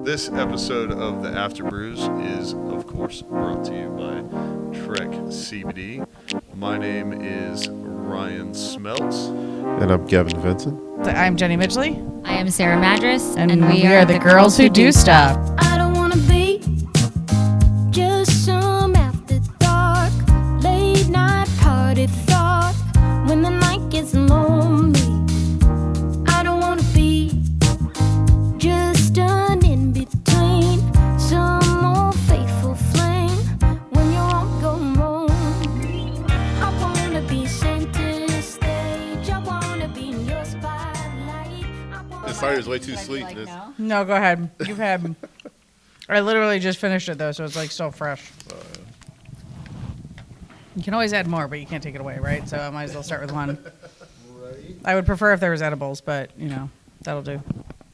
This episode of the Afterbrews is, of course, brought to you by Trek CBD. My name is Ryan Smelts. And I'm Kevin Vincent. I'm Jenny Midgley. I am Sarah Madras. And we are the girls who do stuff. I don't wanna be just some after dark, late night party thought when the night gets lonely. I don't wanna be just an in between, some old faithful flame when you're all going wrong. I wanna be center stage, I wanna be in your spotlight. This fire is way too sweet. No, go ahead. You've had. I literally just finished it though, so it's like so fresh. You can always add more, but you can't take it away, right? So I might as well start with one. Right. I would prefer if there was edibles, but you know that'll do.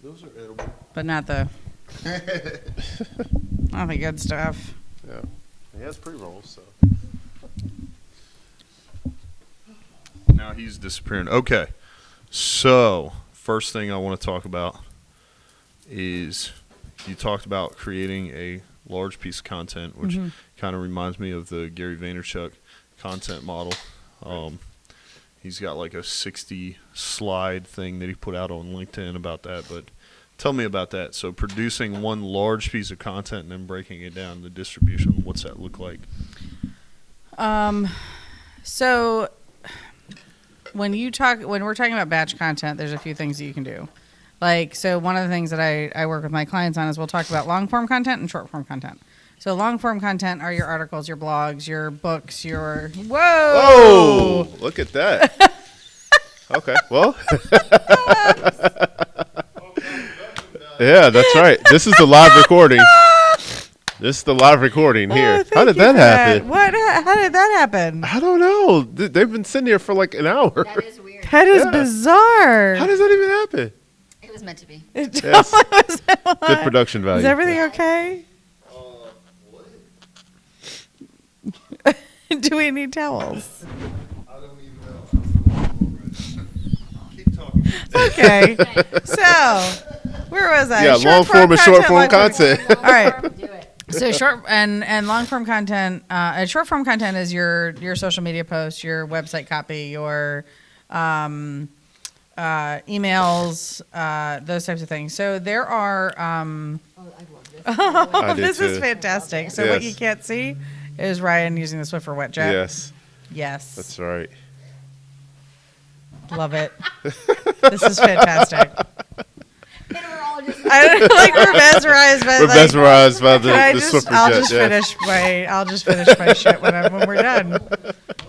Those are edible. But not the good stuff. Yeah. He has pre-rolls, so. Now he's disappearing. Okay. So, first thing I want to talk about is you talked about creating a large piece of content, which kind of reminds me of the Gary Vaynerchuk content model. He's got like a 60 slide thing that he put out on LinkedIn about that, but tell me about that. So producing one large piece of content and then breaking it down, the distribution, what's that look like? So when we're talking about batch content, there's a few things that you can do. Like, so one of the things that I work with my clients on is we'll talk about long form content and short form content. So long form content are your articles, your blogs, your books, your Oh, look at that. Okay, well. Yeah, that's right. This is the live recording. This is the live recording here. How did that happen? How did that happen? I don't know. They've been sitting here for like an hour. That is weird. That is bizarre. How does that even happen? It was meant to be. Yes. Good production value. Is everything okay? What? Do we need towels? I don't even know. Keep talking. Okay. So, where was I? Yeah, long form and short form content. All right. Do it. So short and long form content. And short form content is your social media posts, your website copy, your emails, those types of things. So there are. Oh, I love this. I do This is too. fantastic. So what Yes. you can't see is Ryan using the Swiffer wet jet. Yes, Yes. that's right. Love it. This is fantastic. And we're all just We're mesmerized by We're mesmerized by the I'll Swiffer jet. I'll just finish my shit when we're done.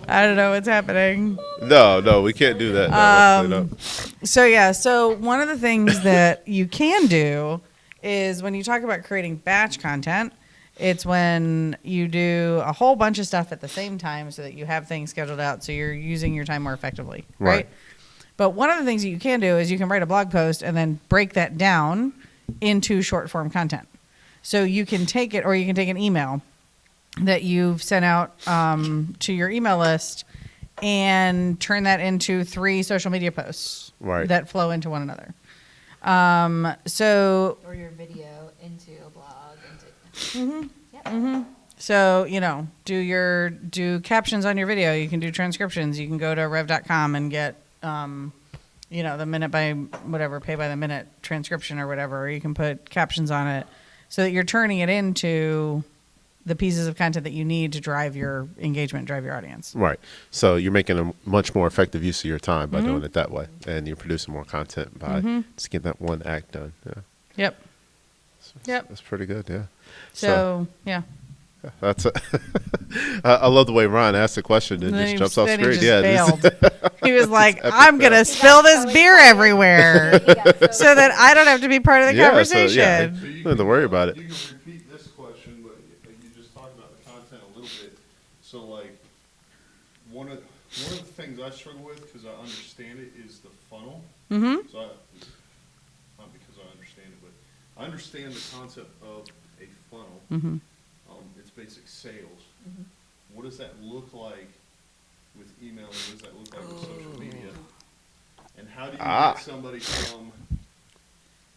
I don't know what's happening. No, we can't do that. No, absolutely not. So one of the things that you can do is when you talk about creating batch content, it's when you do a whole bunch of stuff at the same time so that you have things scheduled out so you're using your time more effectively, right? But one of the things that you can do is you can write a blog post and then break that down into short form content. So you can take it, or you can take an email that you've sent out to your email list and turn that into 3 social media posts that flow into one another. or your video into a blog. So, do captions on your video. You can do transcriptions. You can go to rev.com and get, the minute by whatever, pay by the minute transcription or whatever. Or you can put captions on it so that you're turning it into the pieces of content that you need to drive your engagement, drive your audience. Right. So you're making a much more effective use of your time by doing it that way. And you're producing more content by just getting that one act done. Yeah. Yep. That's pretty good, yeah. So yeah. That's I love the way Ryan asked the question and just jumps off screen. Failed. He was like, I'm going to spill this beer everywhere so that I don't have to be part of the conversation. So you don't have to worry about it. You can repeat this question, but you just talked about the content a little bit. So, like, one of the things I struggle with, because I understand it, is the funnel. Mm-hmm. So, not because I understand it, but I understand the concept of a funnel. Mm-hmm. It's basic sales. Mm-hmm. What does that look like with email? What does that look like with social media? And how do you get somebody from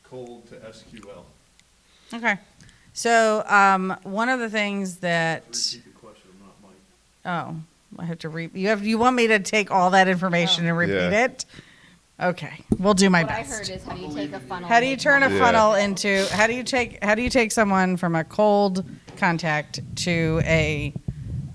cold to SQL? Okay. So one of the things that I have to read. You want me to take all that information and repeat Yeah. it? Okay, we'll do my What I best. heard is how do you take a funnel? How do you and turn a make funnel into? How do you take someone from a cold contact to a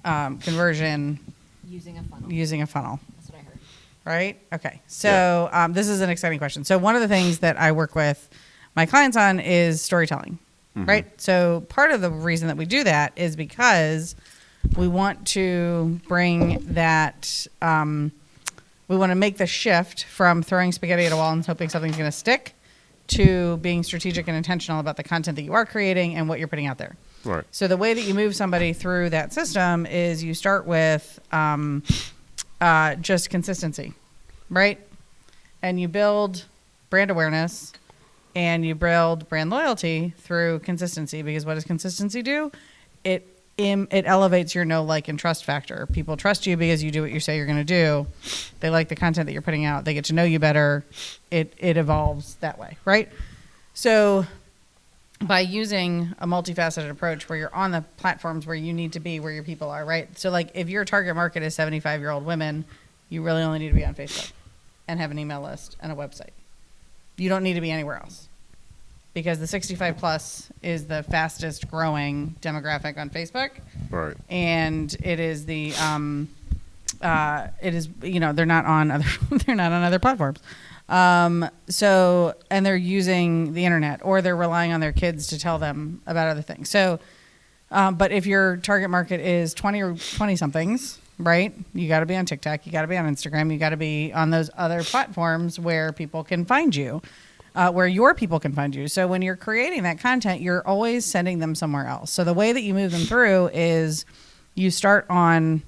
conversion using a funnel? using a funnel? That's what I heard. Right? Okay. So this is an exciting question. So one of the things that I work with my clients on is storytelling, right? So part of the reason that we do that is because we want to bring that, we want to make the shift from throwing spaghetti at a wall and hoping something's going to stick to being strategic and intentional about the content that you are creating and what you're putting out there. Right. So the way that you move somebody through that system is you start with just consistency, right? And you build brand awareness and you build brand loyalty through consistency, because what does consistency do? It elevates your know, like, and trust factor. People trust you because you do what you say you're going to do. They like the content that you're putting out. They get to know you better. It evolves that way, right? So by using a multifaceted approach where you're on the platforms where you need to be, where your people are, right? So like if your target market is 75-year-old women, you really only need to be on Facebook and have an email list and a website. You don't need to be anywhere else, because the 65 plus is the fastest growing demographic on Facebook. Right. And it is the it is, you know, they're not on other platforms. So, and they're using the internet, or they're relying on their kids to tell them about other things. So, but if your target market is 20 or 20 somethings, right? You got to be on TikTok, you got to be on Instagram, you got to be on those other platforms where people can find you, where your people can find you. So when you're creating that content, you're always sending them somewhere else. So the way that you move them through is you start on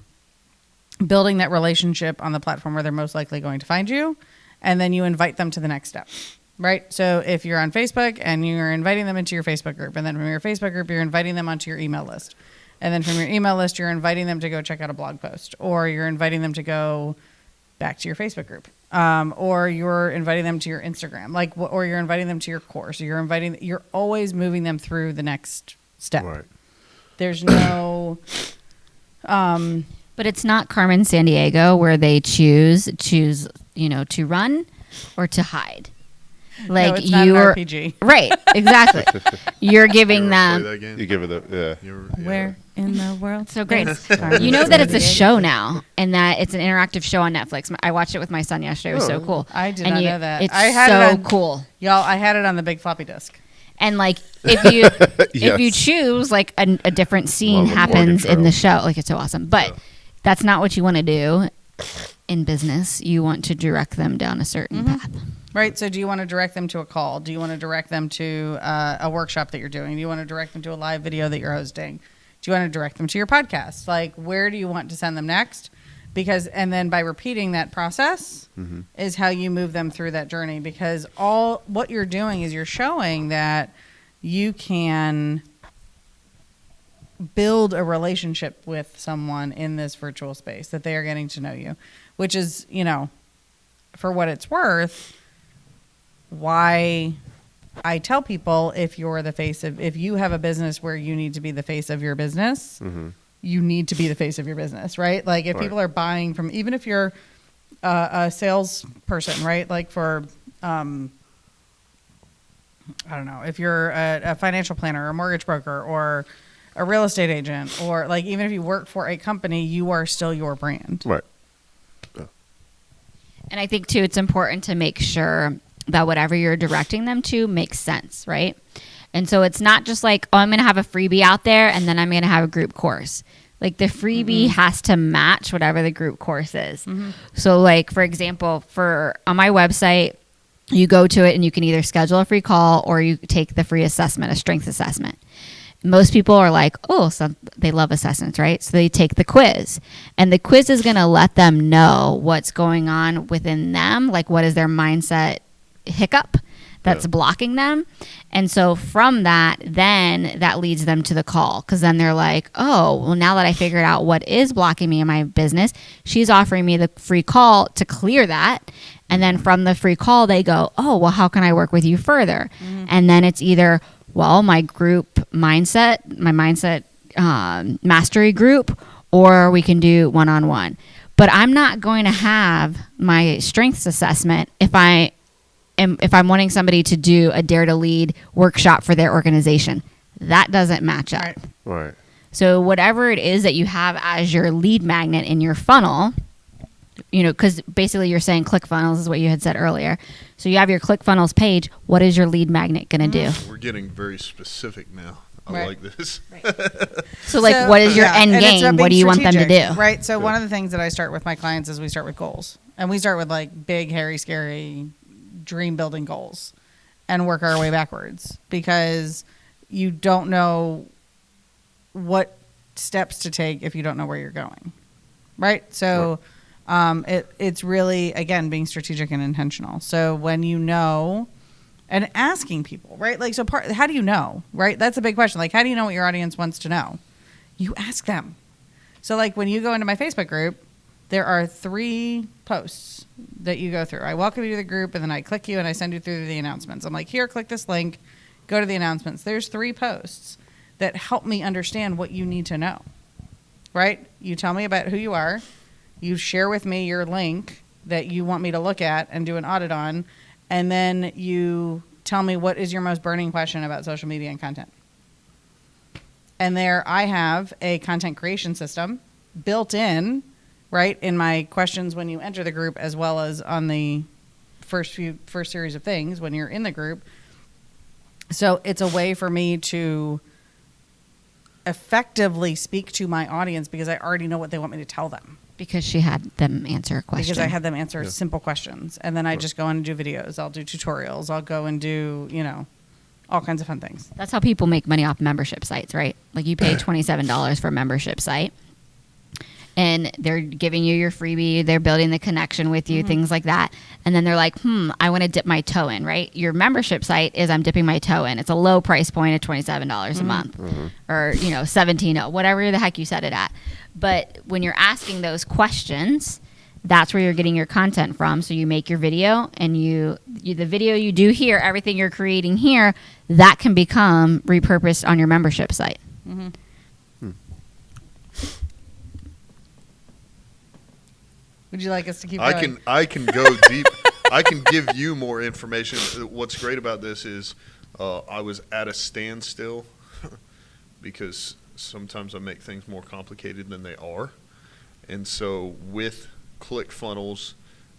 building that relationship on the platform where they're most likely going to find you, and then you invite them to the next step, right? So if you're on Facebook and you're inviting them into your Facebook group, and then from your Facebook group, you're inviting them onto your email list. And then from your email list, you're inviting them to go check out a blog post, or you're inviting them to go back to your Facebook group, or you're inviting them to your Instagram, or you're inviting them to your course. Or you're always moving them through the next step. Right. There's no, But it's not Carmen Sandiego where they choose, you know, to run or to hide. Like no, it's not an you're RPG. right, exactly. You're giving You ever play them that game? You give it a Where in the world? so great. is Carmen You know that it's a Sandiego? show now, and that it's an interactive show on Netflix. I watched it with my son yesterday. It was so cool. I did And not know that. It's I had so it on- cool. Y'all, I had it on the big floppy disk. And like if you if you Yes. choose, like a different scene Love a Morgan happens in the Trail. show, like it's so awesome. But that's not what you want to do in business. You want to direct them down a certain path. Right. So do you want to direct them to a call? Do you want to direct them to a workshop that you're doing? Do you want to direct them to a live video that you're hosting? Do you want to direct them to your podcast? Like, where do you want to send them next? Because, and then by repeating that process is how you move them through that journey, because all what you're doing is you're showing that you can build a relationship with someone in this virtual space, that they are getting to know you, which is, you know, for what it's worth, why I tell people, if you have a business where you need to be the face of your business, you need to be the face of your business, right? Like if Right. people are buying from, even if you're a salesperson, right? Like for, I don't know, if you're a financial planner or a mortgage broker or a real estate agent, or like even if you work for a company, you are still your brand. right. And I think too, it's important to make sure that whatever you're directing them to makes sense, right? And so it's not just like, oh, I'm going to have a freebie out there and then I'm going to have a group course. Like the freebie has to match whatever the group course is. So like, for example, on my website, you go to it and you can either schedule a free call or you take the free assessment, a strength assessment. Most people are like, oh, so they love assessments, right? So they take the quiz, and the quiz is going to let them know what's going on within them, like what is their mindset hiccup that's blocking them. And so from that, then that leads them to the call, because then they're like, oh, well, now that I figured out what is blocking me in my business, she's offering me the free call to clear that. And then from the free call, they go, oh, well, how can I work with you further? And then it's either Well, my group mindset, mastery group, or we can do one-on-one. But I'm not going to have my strengths assessment if I'm wanting somebody to do a Dare to Lead workshop for their organization. That doesn't match up. Right. Right. So whatever it is that you have as your lead magnet in your funnel, because basically you're saying ClickFunnels is what you had said earlier. So you have your ClickFunnels page. What is your lead magnet going to do? We're getting very specific now. I Right. like this. So what is your end and it's about game? What do being you want them to strategic, do? Right. So one of the things that I start with my clients is we start with goals, and we start with like big, hairy, scary, dream building goals, and work our way backwards because you don't know what steps to take if you don't know where you're going. Right. So it's really, again, being strategic and intentional. So when you know. And asking people, right? Like, so how do you know, right? That's a big question. Like, how do you know what your audience wants to know? You ask them. So, like, when you go into my Facebook group, there are 3 posts that you go through. I welcome you to the group, and then I click you, and I send you through the announcements. I'm like, here, click this link, go to the announcements. There's 3 posts that help me understand what you need to know, right? You tell me about who you are. You share with me your link that you want me to look at and do an audit on. And then you tell me what is your most burning question about social media and content. And there I have a content creation system built in, right, in my questions when you enter the group, as well as on the first series of things when you're in the group. So it's a way for me to effectively speak to my audience because I already know what they want me to tell them. Because she had them answer a question. Because I had them answer simple questions. And then I just go in and do videos. I'll do tutorials. I'll go and do, all kinds of fun things. That's how people make money off membership sites, right? Like you pay $27 for a membership site. And they're giving you your freebie. They're building the connection with you, things like that. And then they're like, I want to dip my toe in, right? Your membership site is I'm dipping my toe in. It's a low price point at $27 a month or, $17, whatever the heck you set it at. But when you're asking those questions, that's where you're getting your content from. So you make your video and the video you do here, everything you're creating here, that can become repurposed on your membership site. Mm-hmm. Would you like us to keep going? I can go deep. I can give you more information. What's great about this is I was at a standstill because sometimes I make things more complicated than they are. And so with ClickFunnels,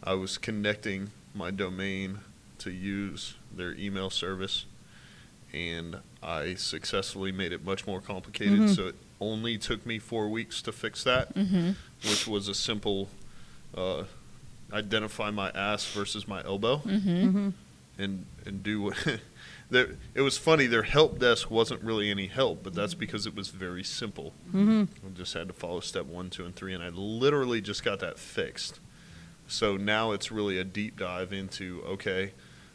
I was connecting my domain to use their email service, and I successfully made it much more complicated. So it only took me 4 weeks to fix that, which was a simple identify my ass versus my elbow and do what it was funny. Their help desk wasn't really any help, but that's because it was very simple. I just had to follow step 1, 2, and 3, and I literally just got that fixed. So now it's really a deep dive into, okay,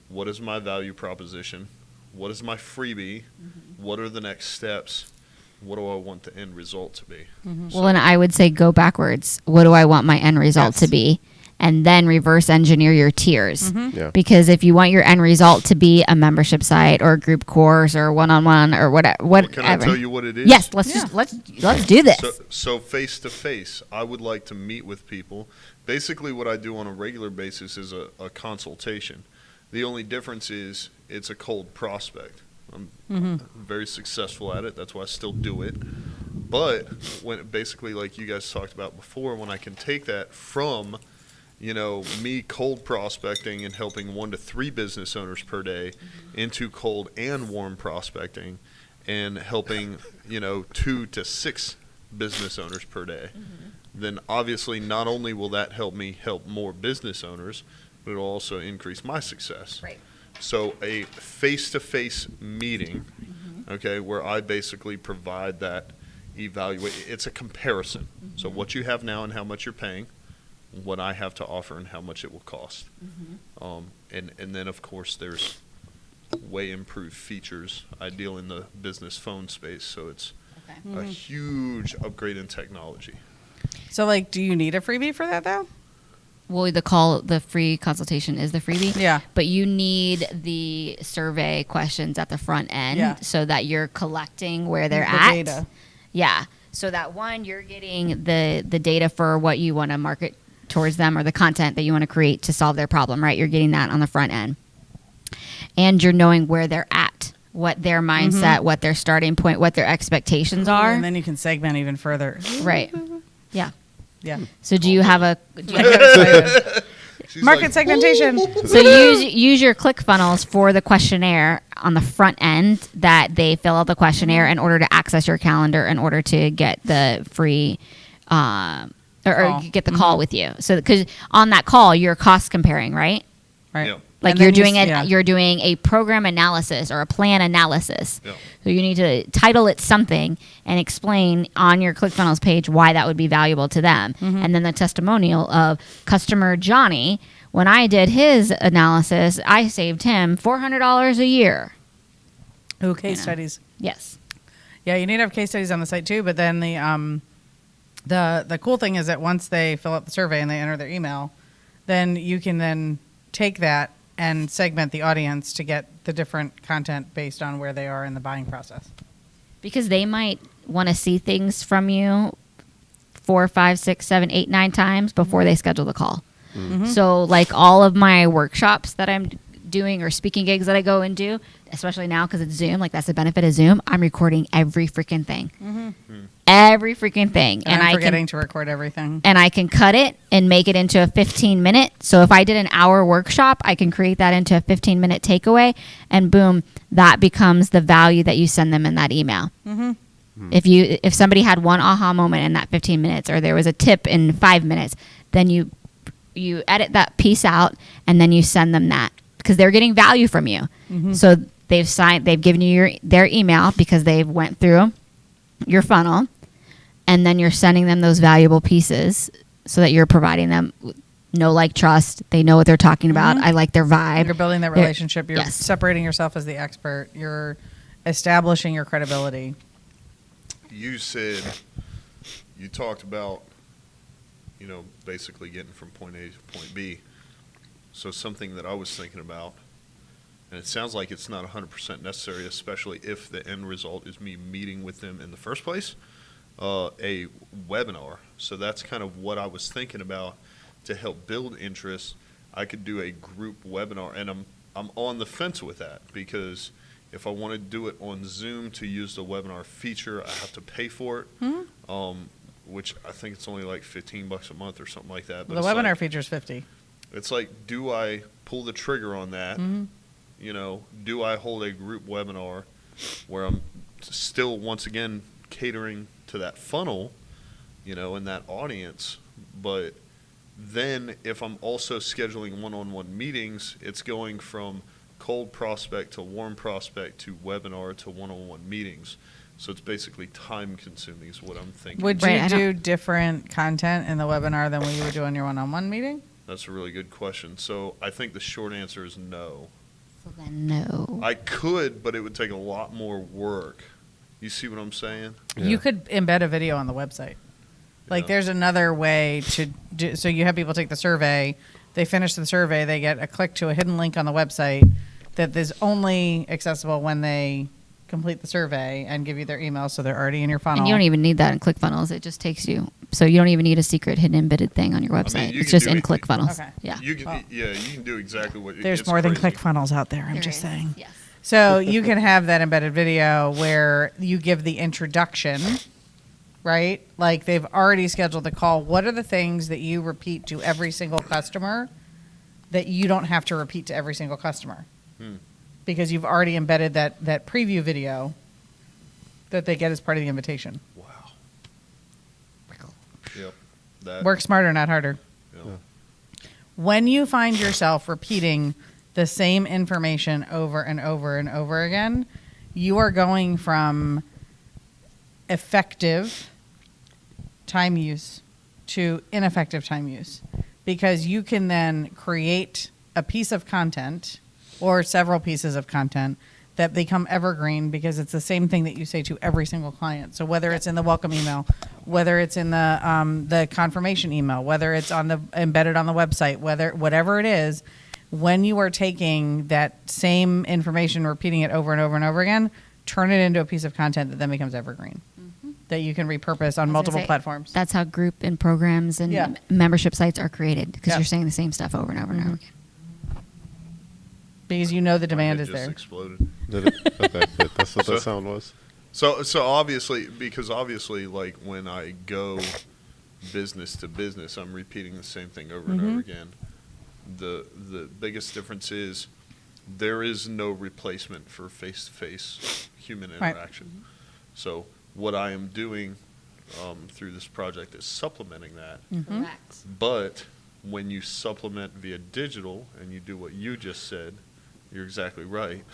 what is my value proposition? What is my freebie? What are the next steps? What do I want the end result to be? Well, and I would say go backwards. What do I want my end result to be? And then reverse engineer your tiers. Yeah. Because if you want your end result to be a membership site or a group course or one-on-one or whatever. Well, can I tell you what it is? Yes, let's do this. So face to face, I would like to meet with people. Basically, what I do on a regular basis is a consultation. The only difference is it's a cold prospect. I'm very successful at it. That's why I still do it. But when basically, like you guys talked about before, when I can take that from, me cold prospecting and helping 1 to 3 business owners per day into cold and warm prospecting and helping, 2 to 6 business owners per day, then obviously not only will that help me help more business owners, but it'll also increase my success. Right. So a face-to-face meeting, okay, where I basically provide that evaluate. It's a comparison. So what you have now and how much you're paying, what I have to offer and how much it will cost. And then, of course, there's way improved features. I deal in the business phone space, so it's a huge upgrade in technology. So, like, do you need a freebie for that, though? Well, the free consultation is the freebie. Yeah. But you need the survey questions at the front end Yeah. so that you're collecting where they're The at. data. Yeah. So that one, you're getting the data for what you want to market towards them or the content that you want to create to solve their problem, right? You're getting that on the front end. And you're knowing where they're at, what their mindset, what their starting point, what their expectations are. And then you can segment even further. Right. Yeah. Yeah. So do you have a She's Market like, segmentation. so use your ClickFunnels for the questionnaire on the front end that they fill out the questionnaire in order to access your calendar in order to get the free or Call. get the call with you. So because on that call you're cost comparing, right? Right. Yeah. Like And you're then you doing s- it, yeah. you're doing a program analysis or a plan analysis. Yeah. So you need to title it something and explain on your ClickFunnels page why that would be valuable to them. And then the testimonial of customer Johnny, when I did his analysis, I saved him $400 a year. Ooh, case Yeah. studies. Yes. Yeah, you need to have case studies on the site too. But then the cool thing is that once they fill out the survey and they enter their email, then you can then take that and segment the audience to get the different content based on where they are in the buying process. Because they might want to see things from you 4, 5, 6, 7, 8, 9 times before they schedule the call. So like all of my workshops that I'm doing or speaking gigs that I go and do, especially now because it's Zoom, like that's the benefit of Zoom, I'm recording every freaking thing. Every freaking thing. And I'm I forgetting can to record everything. and I can cut it and make it into a 15-minute. So if I did an hour workshop, I can create that into a 15-minute takeaway, and boom, that becomes the value that you send them in that email. If somebody had one aha moment in that 15 minutes, or there was a tip in 5 minutes, then you edit that piece out and then you send them that because they're getting value from you. So they've given you their email because they've went through your funnel, and then you're sending them those valuable pieces so that you're providing them know, like, trust. They know what they're talking about. I like their vibe. You're building that They're- relationship. You're yes. separating yourself as the expert. You're establishing your credibility. you said you talked about, basically getting from point A to point B. So something that I was thinking about, and it sounds like it's not 100% necessary, especially if the end result is me meeting with them in the first place, a webinar. So that's kind of what I was thinking about to help build interest. I could do a group webinar, and I'm on the fence with that because if I want to do it on Zoom to use the webinar feature, I have to pay for it, which I think it's only like $15 a month or something like that. But The it's webinar like, feature is 50. it's like, do I pull the trigger on that? Do I hold a group webinar where I'm still, once again, catering to that funnel, and that audience, but then if I'm also scheduling one-on-one meetings, it's going from cold prospect to warm prospect to webinar to one-on-one meetings. So it's basically time consuming is what I'm thinking. Would Right, you I do different content in the webinar than what you would do on your one-on-one meeting? That's a really good question. So I think the short answer is no. So then no. I could, but it would take a lot more work. You see what I'm saying? You could embed a video on the website. Like Yeah. there's another way to do. So you have people take the survey. They finish the survey. They get a click to a hidden link on the website that is only accessible when they complete the survey and give you their email. So they're already in your funnel. And you don't even need that in ClickFunnels. It just takes you. So you don't even need a secret hidden embedded thing on your website. you It's can just do in it- ClickFunnels. Okay. Yeah. You can, you can do exactly what. There's it's more than crazy. ClickFunnels out there. I'm There just is. saying. Yes. So you can have that embedded video where you give the introduction, right? Like they've already scheduled the call. What are the things that you repeat to every single customer that you don't have to repeat to every single customer? Because you've already embedded that preview video that they get as part of the invitation. Wow. Yep. That. Work smarter, not harder. Yeah. When you find yourself repeating the same information over and over and over again, you are going from effective time use to ineffective time use, because you can then create a piece of content or several pieces of content that become evergreen because it's the same thing that you say to every single client. So whether it's in the welcome email whether it's in the confirmation email, whether it's on the embedded on the website, whatever it is, when you are taking that same information, repeating it over and over and over again, turn it into a piece of content that then becomes evergreen, that you can repurpose on multiple platforms. That's how group and programs and Yeah. membership sites are created, because Yeah. you're saying the same stuff over and over and over again. Because you know the My demand head is just there. exploded. Did it? Okay, good. That's what So- that sound was. So obviously, because obviously, like when I go business to business, I'm repeating the same thing over and over again. The biggest difference is there is no replacement for face-to-face human Right. interaction. So what I am doing through this project is supplementing that. Correct. But when you supplement via digital and you do what you just said, you're exactly right.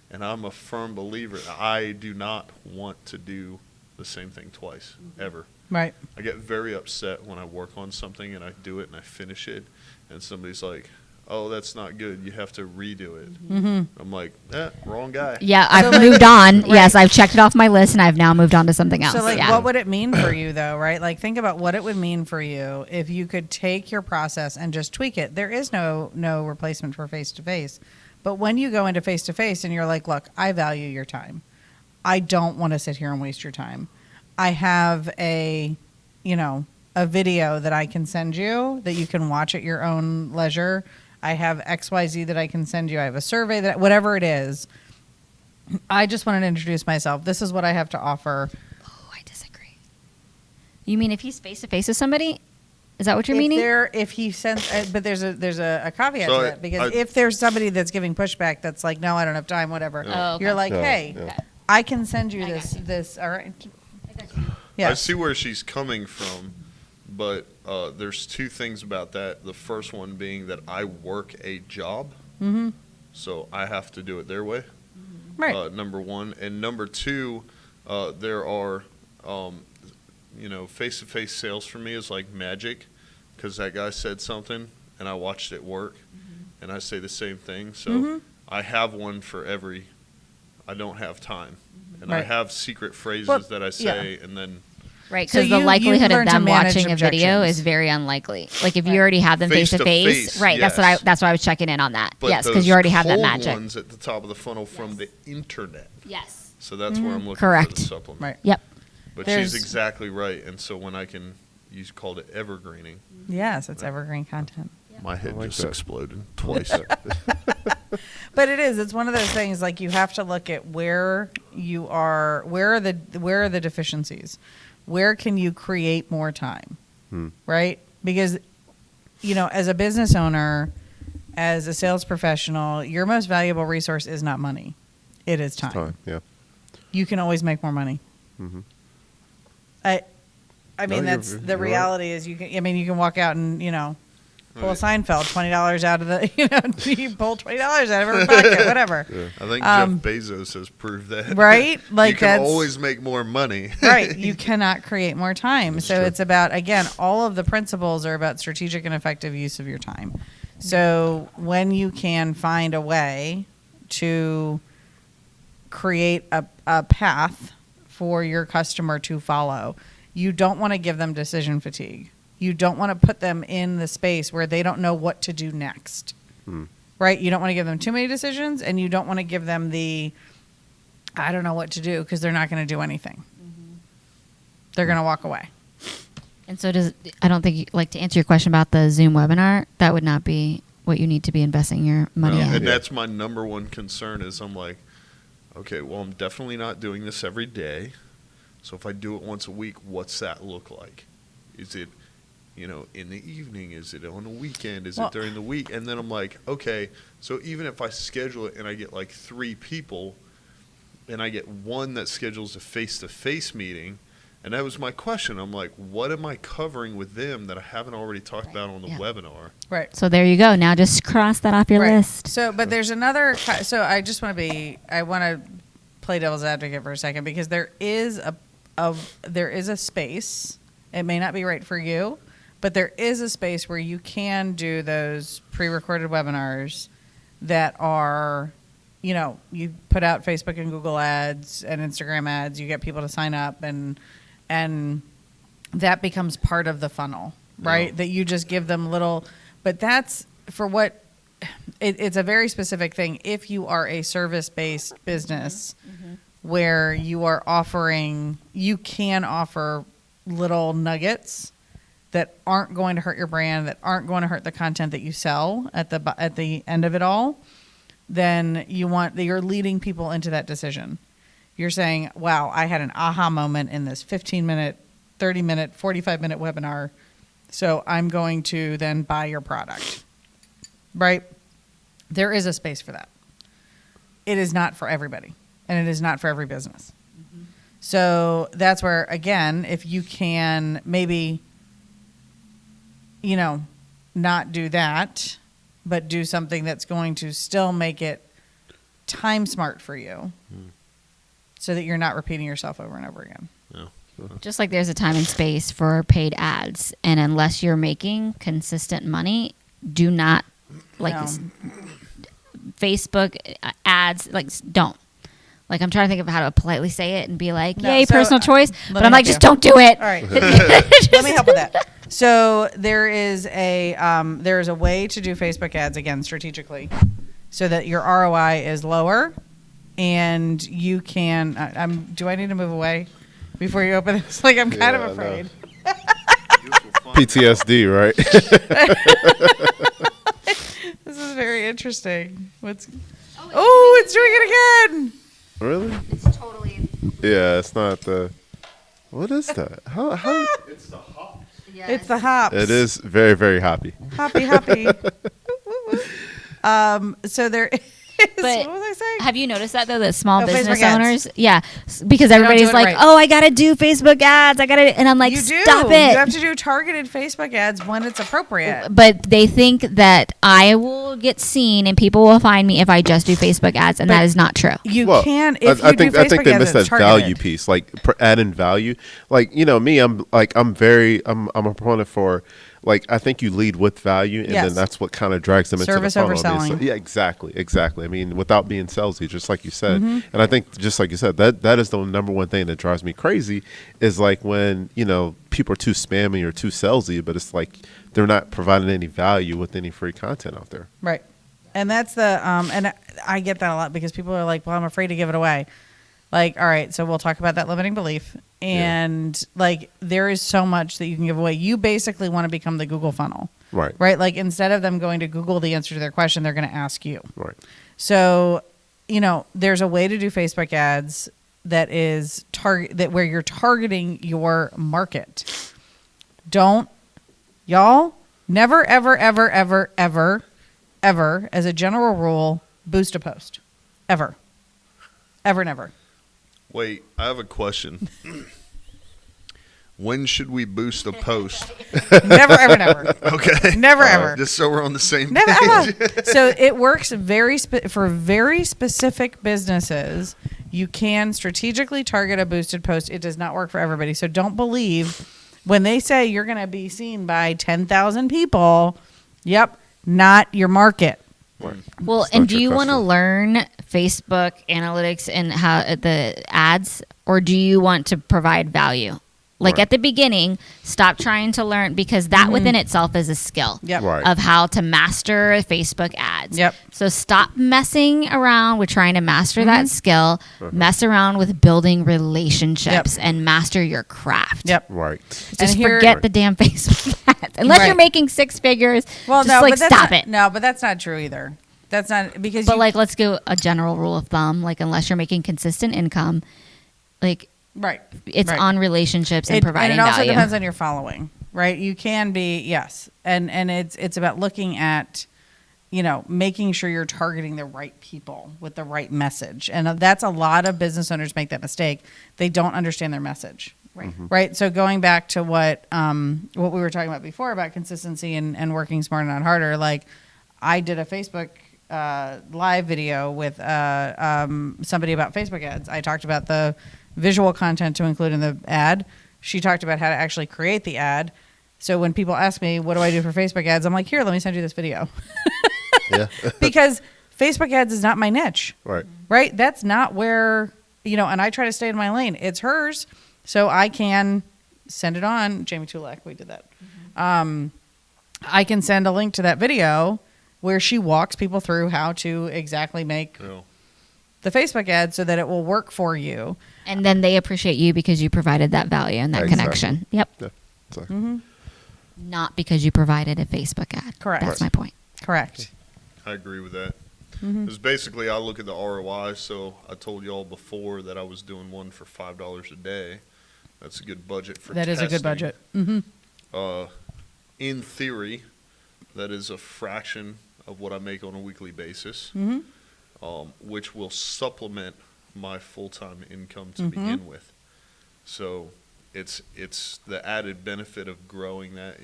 And I'm a firm believer. I do not want to do the same thing twice, ever. Right. I get very upset when I work on something and I do it and I finish it, and somebody's like, "Oh, that's not good. You have to redo it." I'm like, wrong guy. Yeah, I've moved on. Yes, I've checked it off my list, and I've now moved on to something else. So, like, yeah. what would it mean for you, though, right? Like, think about what it would mean for you if you could take your process and just tweak it. There is no replacement for face-to-face. But when you go into face-to-face and you're like, look, I value your time. I don't want to sit here and waste your time. I have a video that I can send you that you can watch at your own leisure. I have XYZ that I can send you. I have a survey that, whatever it is. I just wanted to introduce myself. This is what I have to offer. Oh, I disagree. You mean if he's face to face with somebody? Is that what you're meaning? If he sends, but there's a caveat So to that, because if there's somebody that's giving pushback, that's like, no, I don't have time, whatever. Yeah. Oh, okay. You're like, Yeah, hey, yeah. I can send you I got you. this. All right. I Yeah. see where she's coming from, but there's two things about that. The first one being that I work a job, so I have to do it their way. Right. Number one, and number two, there are, face-to-face sales for me is like magic, because that guy said something and I watched it work, and I say the same thing. So I have one for every. I don't have time, and I Right. have secret phrases Well, that I say, and then. Right, So because the you likelihood of learn to them manage watching a video objections. is very unlikely. Like if you already have them face to face, Face-to-face, right? yes. That's why I was checking in on that. But Yes, because those you already have that cold magic. ones at the top of the funnel from the internet. Yes. So that's where I'm looking Correct. for the supplement. Right. Yep. But There's- she's exactly right. And so when you called it evergreening, Yes, it's evergreen content. my head I like just that. exploded twice. But it is. It's one of those things. Like, you have to look at where you are. Where are the deficiencies? Where can you create more time? Right? Because, as a business owner, as a sales professional, your most valuable resource is not money. It is time. Time. Yeah. You can always make more money. Mhm. I mean, No, that's you're the right. reality. Is you can walk out and pull a Right. Seinfeld, $20 out of the you pull $20 out of every pocket, whatever. I think Um, Jeff Bezos has proved that. Right? Like, you can that's- always make more money. Right. You cannot create more time. That's So true. it's about, again, all of the principles are about strategic and effective use of your time. So when you can find a way to create a path for your customer to follow, you don't want to give them decision fatigue. You don't want to put them in the space where they don't know what to do next. Right? You don't want to give them too many decisions, and you don't want to give them I don't know what to do, because they're not going to do anything. They're going to walk away. And so I don't think, like, to answer your question about the Zoom webinar, that would not be what you need to be investing your money No, in. and that's my number one concern is I'm like, okay, well, I'm definitely not doing this every day. So if I do it once a week, what's that look like? Is it, in the evening? Is it on a weekend? Is Well- it during the week? And then I'm like, okay, so even if I schedule it and I get like 3 people and I get one that schedules a face-to-face meeting, and that was my question. I'm like, what am I covering with them that I haven't already talked about on the Yeah. webinar? Right. So there you go. Now just cross that off your Right. list. So, but there's another. So I just want to play devil's advocate for a second, because there is a space. It may not be right for you, but there is a space where you can do those pre-recorded webinars that are, you put out Facebook and Google ads and Instagram ads. You get people to sign up, and that becomes part of the funnel, right? That you just give them little, but that's for what it's a very specific thing. If you are a service-based business where you are offering, you can offer little nuggets that aren't going to hurt your brand, that aren't going to hurt the content that you sell at the end of it all, then you're leading people into that decision. You're saying, wow, I had an aha moment in this 15-minute, 30-minute, 45-minute webinar, so I'm going to then buy your product, right? There is a space for that. It is not for everybody, and it is not for every business. So that's where, again, if you can maybe, not do that, but do something that's going to still make it time smart for you so that you're not repeating yourself over and over again. Just like there's a time and space for paid ads, and unless you're making consistent money, do not No. Facebook ads. Don't. I'm trying to think of how to politely say it and be like, No, "Yay, so, personal choice," let but me I'm like, help just you. don't do it. All right. Let me help with that. So there is a way to do Facebook ads again strategically, so that your ROI is lower, and you can. Do I need to move away before you open this? I'm kind Yeah, of afraid. PTSD, right? This is very interesting. Oh, it's doing it again. Really? It's totally. Yeah, it's not the. What is that? How? It's the hop. It's the hops. It is very, very hoppy. Hoppy. So there is. But what was I saying? have you noticed that though? That small Oh, business Facebook ads. owners, yeah, because don't everybody's do it like, right. "Oh, I gotta do Facebook ads. I gotta," and I'm like, You do. "Stop it!" You have to do targeted Facebook ads when it's appropriate. But they think that I will get seen and people will find me if I just do Facebook ads, and But that is not true. You Well, can if I you think do Facebook they ads, missed it's that targeted. value piece, add in value. Me, I'm a proponent for. I think you lead with value, and Yes. then that's what kind of drags them Service into the funnel. overselling. Yeah, exactly. I mean, without being salesy, just like you said. Mm-hmm. And I think, just like you said, that is the number one thing that drives me crazy is when people are too spammy or too salesy, but it's they're not providing any value with any free content out there. Right. And that's the and I get that a lot because people are like, "Well, I'm afraid to give it away." All right, so we'll talk about that limiting belief. And there is so much that you can give away. You basically want to become the Google funnel. Right. Right? Instead of them going to Google the answer to their question, they're going to ask you. Right. So, there's a way to do Facebook ads that is where you're targeting your market. Y'all never, ever, ever, ever, ever, ever, as a general rule, boost a post. Ever. Ever, never. Wait, I have a question. When should we boost a post? Never, ever, never. Okay. Never, All right, ever. just so we're on the same Never, page. ever. So it works for very specific businesses. You can strategically target a boosted post. It does not work for everybody. So don't believe when they say you're going to be seen by 10,000 people. Yep, not your market. Right. Well, It's and not do your you want to customer. learn Facebook analytics and how the ads, or do you want to provide value? Right. At the beginning, stop trying to learn, because that within itself is a skill Yep. Right. of how to master Facebook ads. Yep. So stop messing around with trying to master that skill. Mess around with building relationships and master your craft. Yep. Right. Just And here- forget the damn Facebook ads. Unless Right. you're making six figures, Well, just no, but that's stop not, it. No, but that's not true either. That's not because. But let's go a general rule of thumb. Unless you're making consistent income, right, it's right. on relationships and providing and it also value. depends on your following, right? You can be and it's about looking at, making sure you're targeting the right people with the right message, and that's a lot of business owners make that mistake. They don't understand their message. Right. Right. So going back to what we were talking about before about consistency and working smarter, not harder. I did a Facebook live video with somebody about Facebook ads. I talked about the visual content to include in the ad. She talked about how to actually create the ad. So when people ask me, what do I do for Facebook ads? I'm like, here, let me send you this video. Yeah. Because Facebook ads is not my niche. Right. Right? That's not where, and I try to stay in my lane. It's hers. So I can send it on. Jamie Tulak, we did that. I can send a link to that video where she walks people through how to exactly make You know, the Facebook ad so that it will work for you. And then they appreciate you because you provided that value and that Exactly. connection. Yep. Yeah. So, Not because you provided a Facebook ad. Correct. That's my point. Correct. I agree with that. Because basically, I look at the ROI. So I told y'all before that I was doing one for $5 a day. That's a good budget for That is a good testing. budget. In theory, that is a fraction of what I make on a weekly basis, which will supplement my full-time income to begin with. So it's the added benefit of growing that,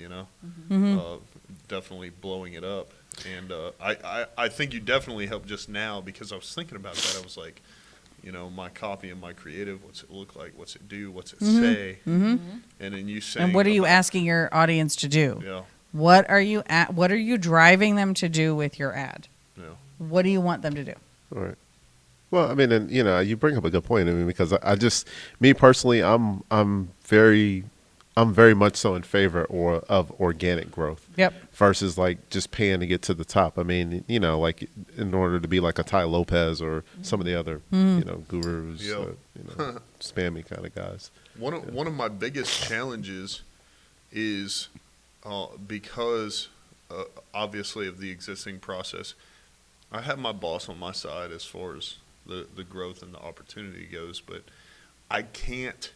definitely blowing it up. And I think you definitely helped just now, because I was thinking about that. I was like, my copy and my creative, what's it look like? What's it do? What's it say? And then you saying, And what are you about- asking your audience to do? Yeah, What are you driving them to do with your ad? yeah. What do you want them to do? all right. Well, I mean, and you bring up a good point. I mean, because I just, me personally, I'm very much so in favor of organic growth. Yep. Versus like just paying to get to the top. I mean, like in order to be like a Ty Lopez or some of the other, gurus, Yeah. spammy kind of guys. One of my biggest challenges is because obviously of the existing process. I have my boss on my side as far as the growth and the opportunity goes, but I can't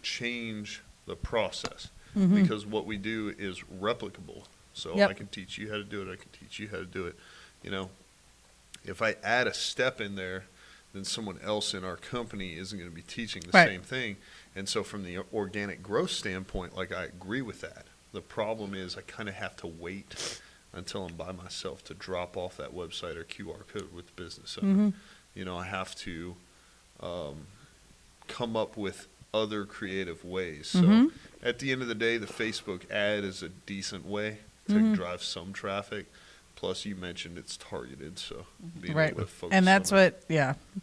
change the process because what we do is replicable. So Yep. I can teach you how to do it. I can teach you how to do it. If I add a step in there, then someone else in our company isn't going to be teaching the Right. same thing. And so from the organic growth standpoint, like, I agree with that. The problem is I kind of have to wait until I'm by myself to drop off that website or QR code with the business owner. I have to come up with other creative ways. So at the end of the day, the Facebook ad is a decent way to drive some traffic. Plus, you mentioned it's targeted, so being Right. able to focus And that's on it.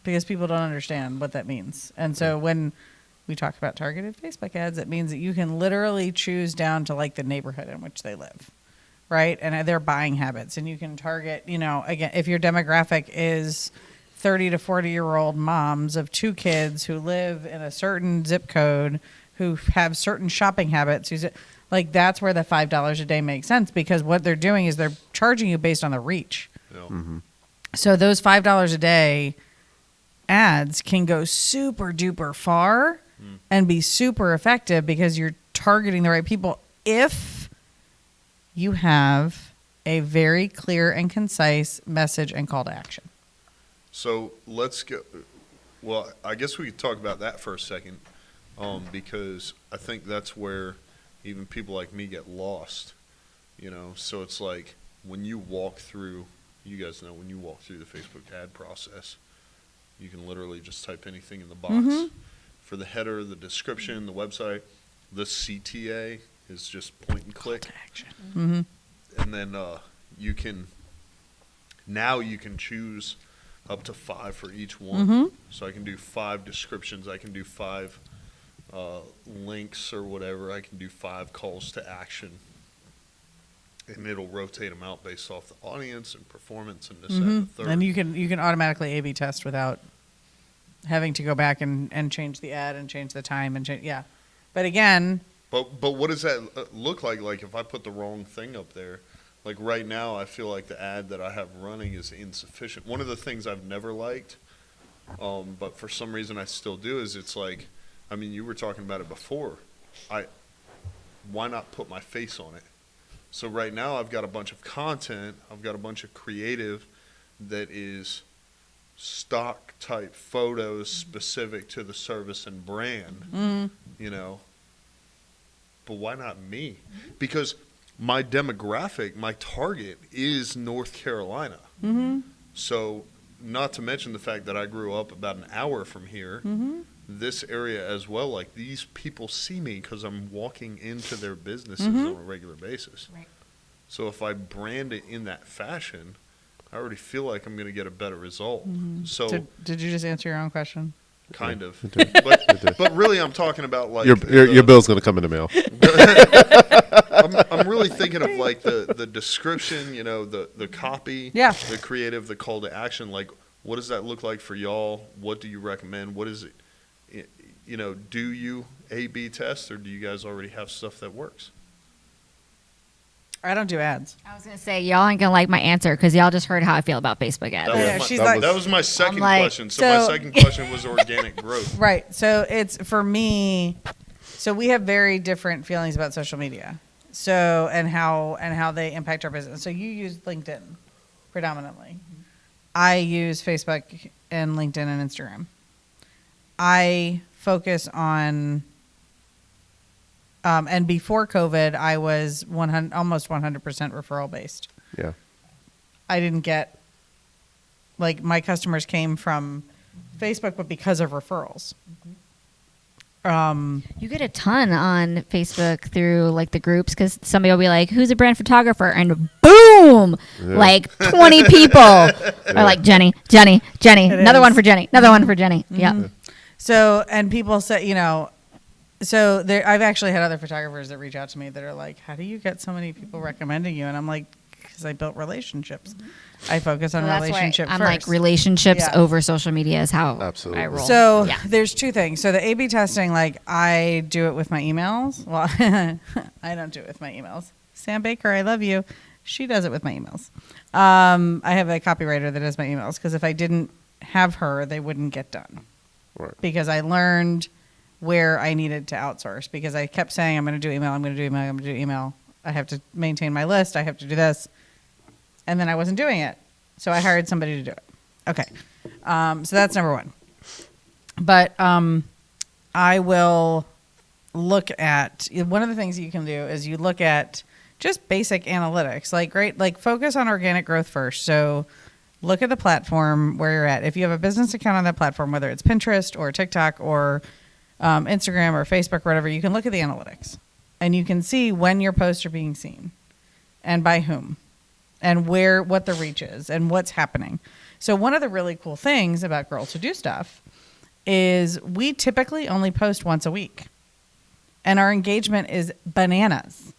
because people don't understand what that means. And so when we talk about targeted Facebook ads, it means that you can literally choose down to like the neighborhood in which they live, right? And their buying habits. And you can target, again, if your demographic is 30 to 40-year-old moms of 2 kids who live in a certain zip code, who have certain shopping habits, like, that's where the $5 a day makes sense, because what they're doing is they're charging you based on the reach. So those $5 a day ads can go super duper far and be super effective because you're targeting the right people if you have a very clear and concise message and call to action. So let's go. Well, I guess we could talk about that for a second, because I think that's where even people like me get lost. So it's like when you walk through, you guys know, when you walk through the Facebook ad process, you can literally just type anything in the box. For the header, the description, the website, the CTA is just point and click. Mm-hmm. And then you can choose up to 5 for each one. So I can do 5 descriptions. I can do 5 links or whatever. I can do 5 calls to action. And it'll rotate them out based off the audience and performance and this, that, and the third. And you can automatically A/B test without having to go back and change the ad and change the time and change. Yeah. But again, But what does that look like? Like, if I put the wrong thing up there, like right now, I feel like the ad that I have running is insufficient. One of the things I've never liked, but for some reason I still do, is it's like, I mean, you were talking about it before. Why not put my face on it? So right now I've got a bunch of content, I've got a bunch of creative that is stock type photos specific to the service and brand, but why not me? Because my demographic, my target is North Carolina. So not to mention the fact that I grew up about an hour from here, this area as well, like, these people see me because I'm walking into their businesses on a regular basis. Right. So if I brand it in that fashion, I already feel like I'm going to get a better result. So did you just answer your own question? kind of. do. But really, I'm talking about like Your bill's going to come in the mail. I'm really thinking of like the description, the copy, Yeah. the creative, the call to action. Like, what does that look like for y'all? What do you recommend? What is it? Do you A/B test, or do you guys already have stuff that works? I don't do ads. I was gonna say y'all ain't gonna like my answer because y'all just heard how I feel about Facebook ads. That, Yeah, was, she's my, like- that was my second like- question. So my So- second question was organic growth. Right. So it's for me. So we have very different feelings about social media. So and how they impact our business. So you use LinkedIn predominantly. I use Facebook and LinkedIn and Instagram. I focus on. And before COVID, I was almost 100% referral based. Yeah. I didn't get, like, my customers came from Facebook, but because of referrals. You get a ton on Facebook through like the groups because somebody will be like, "Who's a brand photographer?" and boom, like 20 people are like Jenny, another is. one for Jenny, another one for Jenny. Yeah. So, and people say, so there, I've actually had other photographers that reach out to me that are like, "How do you get so many people recommending you?" And I'm like, "Because I built relationships. I focus on That's why relationship I'm first." like relationships Yeah. over social media is how Absolutely. I roll. So yeah. there's two things. So the A/B testing, like I do it with my emails. Well, I don't do it with my emails. Sam Baker, I love you. She does it with my emails. I have a copywriter that does my emails because if I didn't have her, they wouldn't get done. Right. Because I learned where I needed to outsource because I kept saying, I'm going to do email, I'm going to do email, I'm going to do email. I have to maintain my list. I have to do this. And then I wasn't doing it. So I hired somebody to do it. Okay. So that's number one. But I will look at, one of the things you can do is you look at just basic analytics, like focus on organic growth first. So look at the platform where you're at. If you have a business account on that platform, whether it's Pinterest or TikTok or Instagram or Facebook or whatever, you can look at the analytics and you can see when your posts are being seen and by whom and what the reach is and what's happening. So one of the really cool things about Girls Who Do Stuff is we typically only post once a week and our engagement is bananas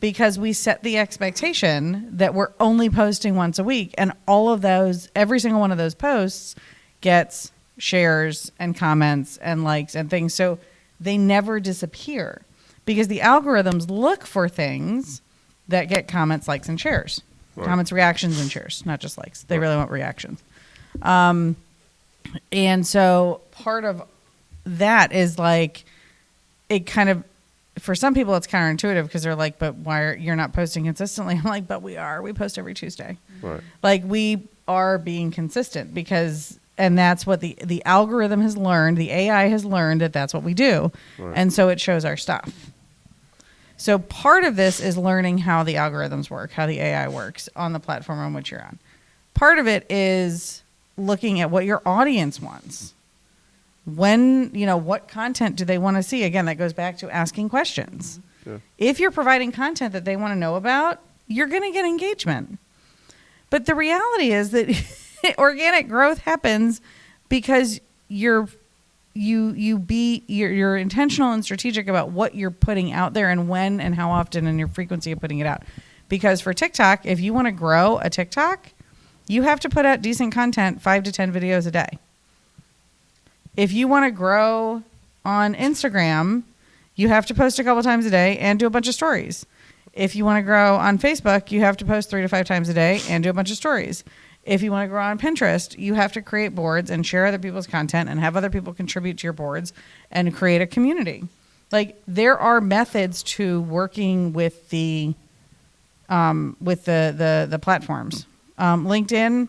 because we set the expectation that we're only posting once a week and all of those, every single one of those posts gets shares and comments and likes and things. So they never disappear because the algorithms look for things that get comments, likes, and shares. Right. Comments, reactions, and shares, not just likes. They really want reactions. And so part of that is like, it kind of, for some people it's counterintuitive because they're like, but why are you're not posting consistently? I'm like, but we are. We post every Tuesday. Right. Like we are being consistent because, and that's what the algorithm has learned. The AI has learned that that's what we do. Right. And so it shows our stuff. So part of this is learning how the algorithms work, how the AI works on the platform on which you're on. Part of it is looking at what your audience wants. When, what content do they want to see? Again, that goes back to asking questions. Yeah. If you're providing content that they want to know about, you're going to get engagement. But the reality is that organic growth happens because you're intentional and strategic about what you're putting out there and when and how often and your frequency of putting it out. Because for TikTok, if you want to grow a TikTok, you have to put out decent content, 5 to 10 videos a day. If you want to grow on Instagram, you have to post a couple times a day and do a bunch of stories. If you want to grow on Facebook, you have to post 3 to 5 times a day and do a bunch of stories. If you want to grow on Pinterest, you have to create boards and share other people's content and have other people contribute to your boards and create a community. Like there are methods to working with the platforms. LinkedIn,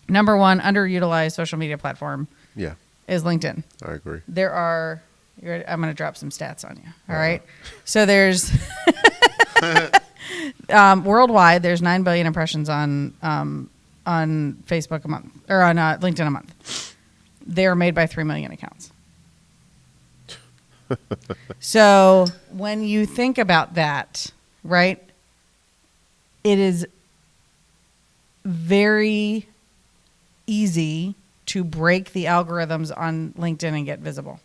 number one underutilized social media platform Yeah. is LinkedIn. I agree. There are, I'm going to drop some stats on you. All right. So there's worldwide, there's 9 billion impressions on Facebook a month or on LinkedIn a month. They're made by 3 million accounts. So when you think about that, right, it is very easy to break the algorithms on LinkedIn and get visible.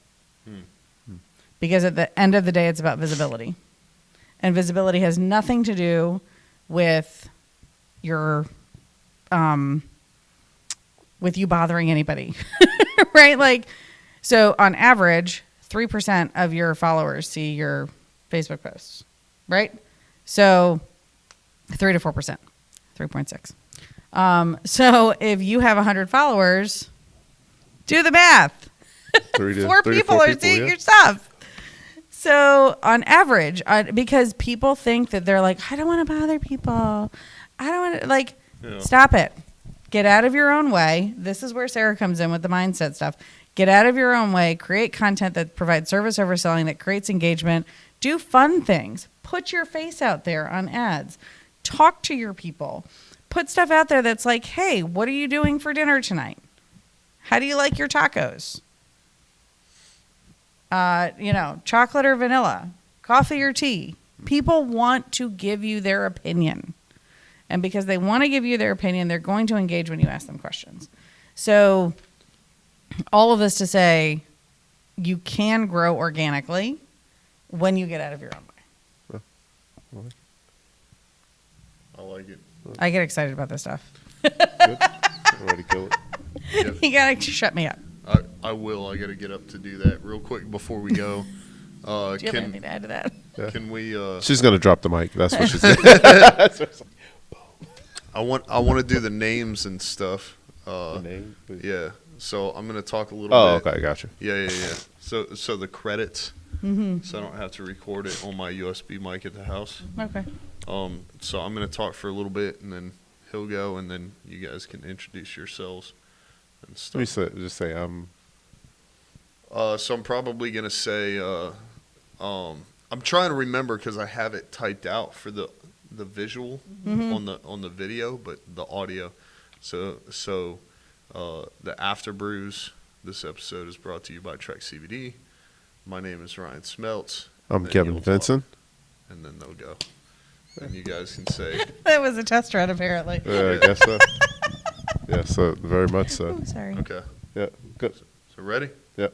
Because at the end of the day, it's about visibility. And visibility has nothing to do with your with you bothering anybody. Right? Like, so on average, 3% of your followers see your Facebook posts, right? So 3 to 4%, 3.6. So if you have 100 followers, do the math. 3 to 4 3 to people 4 are seeing your stuff. So on average, because people think that they're like, I don't want to bother people. I don't want to, like, stop it. Get out of your own way. This is where Sarah comes in with the mindset stuff. Get out of your own way. Create content that provides service over selling, that creates engagement. Do fun things. Put your face out there on ads. Talk to your people. Put stuff out there that's like, hey, what are you doing for dinner tonight? How do you like your tacos? Chocolate or vanilla, coffee or tea. People want to give you their opinion. And because they want to give you their opinion, they're going to engage when you ask them questions. So all of this to say, you can grow organically when you get out of your own way. I like it. I get excited about this stuff. Good. I'm ready to kill it. Yep. You got to shut me up. I will. I got to get up to do that real quick before we go. Do you have anything to add to that? Yeah. Can we? She's gonna drop the mic. That's what she said. I want to do the names and stuff. The name, please. Yeah. So I'm gonna talk a little Oh, bit. okay, gotcha. Yeah. So the credits. So I don't have to record it on my USB mic at the house. Okay. So I'm gonna talk for a little bit, and then he'll go, and then you guys can introduce yourselves and Let me stuff. just say So I'm probably gonna say, I'm trying to remember because I have it typed out for the visual on the video, but the audio. So the Afterbrews. This episode is brought to you by Trek CBD. My name is Ryan Smeltz. I'm Then Kevin you'll Vinson. talk, and then they'll go. And you guys can say, That was a test run, apparently. I guess so. Yeah, so very much so. Oh, sorry. okay. Yeah, good. So ready? Yep.